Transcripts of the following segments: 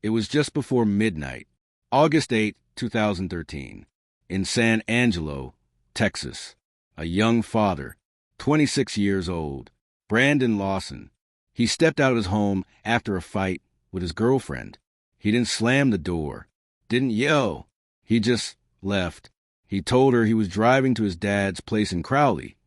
It was just before midnight, August 8, 2013, in San Angelo, Texas. A young father, 26 years old, Brandon Lawson. He stepped out of his home after a fight with his girlfriend. He didn't slam the door, didn't yell. He just left. He told her he was driving to his dad's place in Crowley,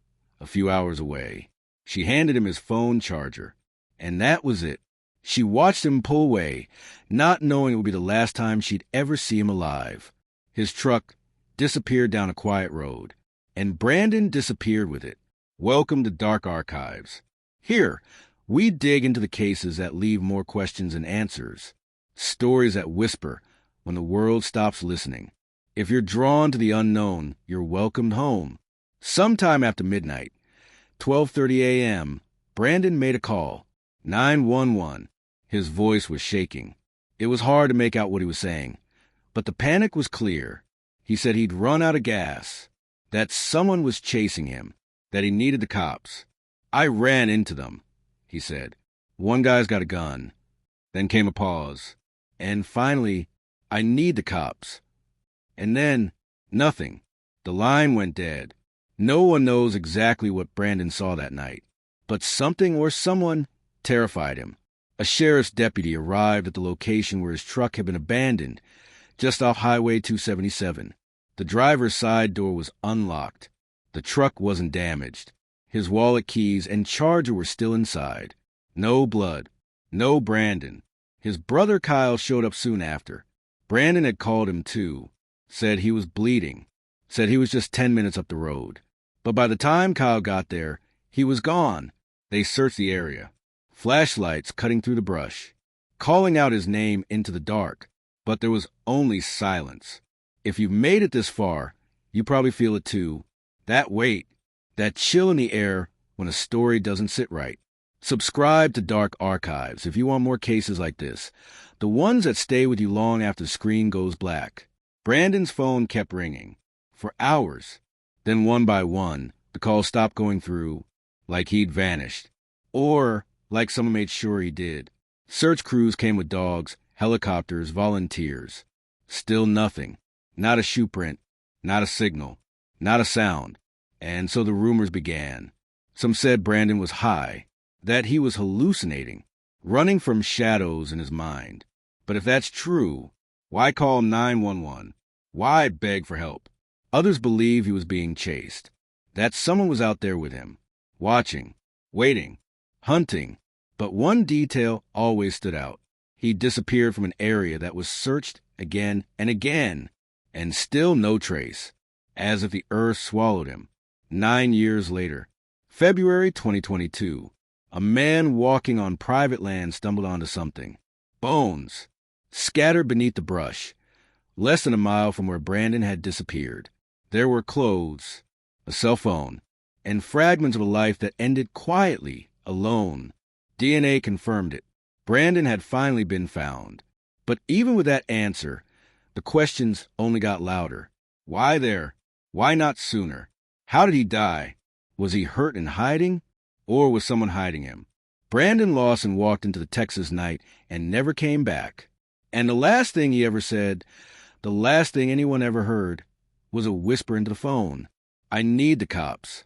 a few hours away. She handed him his phone charger, and that was it. She watched him pull away, not knowing it would be the last time she'd ever see him alive. His truck disappeared down a quiet road, and Brandon disappeared with it. Welcome to Dark Archives. Here, we dig into the cases that leave more questions than answers, stories that whisper when the world stops listening. If you're drawn to the unknown, you're welcomed home. Sometime after midnight, 12:30 a.m., Brandon made a call, 911. His voice was shaking. It was hard to make out what he was saying, but the panic was clear. He said he'd run out of gas, that someone was chasing him, that he needed the cops. I ran into them, he said. One guy's got a gun. Then came a pause. And finally, I need the cops. And then, nothing. The line went dead. No one knows exactly what Brandon saw that night, but something or someone terrified him. A sheriff's deputy arrived at the location where his truck had been abandoned, just off Highway 277. The driver's side door was unlocked. The truck wasn't damaged. His wallet, keys, and charger were still inside. No blood. No Brandon. His brother Kyle showed up soon after. Brandon had called him too. Said he was bleeding. Said he was just 10 minutes up the road. But by the time Kyle got there, he was gone. They searched the area. Flashlights cutting through the brush, calling out his name into the dark, but there was only silence. If you've made it this far, you probably feel it too. That weight, that chill in the air when a story doesn't sit right. Subscribe to Dark Archives if you want more cases like this, the ones that stay with you long after the screen goes black. Brandon's phone kept ringing, for hours. Then one by one, the calls stopped going through, like he'd vanished. Or like someone made sure he did. Search crews came with dogs, helicopters, volunteers. Still nothing. Not a shoe print, not a signal, not a sound. And so the rumors began. Some said Brandon was high, that he was hallucinating, running from shadows in his mind. But if that's true, why call 911? Why beg for help? Others believe he was being chased, that someone was out there with him, watching, waiting, hunting. But one detail always stood out. He disappeared from an area that was searched again and again, and still no trace, as if the earth swallowed him. 9 years later, February 2022, a man walking on private land stumbled onto something. Bones, scattered beneath the brush, less than a mile from where Brandon had disappeared. There were clothes, a cell phone, and fragments of a life that ended quietly, alone. DNA confirmed it. Brandon had finally been found. But even with that answer, the questions only got louder. Why there? Why not sooner? How did he die? Was he hurt and hiding? Or was someone hiding him? Brandon Lawson walked into the Texas night and never came back. And the last thing he ever said, the last thing anyone ever heard, was a whisper into the phone. I need the cops.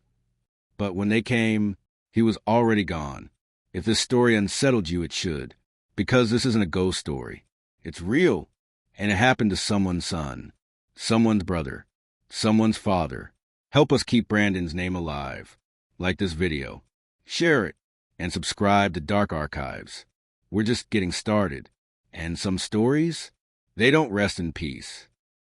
But when they came, he was already gone. If this story unsettled you, it should. Because this isn't a ghost story. It's real. And it happened to someone's son, someone's brother, someone's father. Help us keep Brandon's name alive. Like this video. Share it. And subscribe to Dark Archives. We're just getting started. And some stories, they don't rest in peace.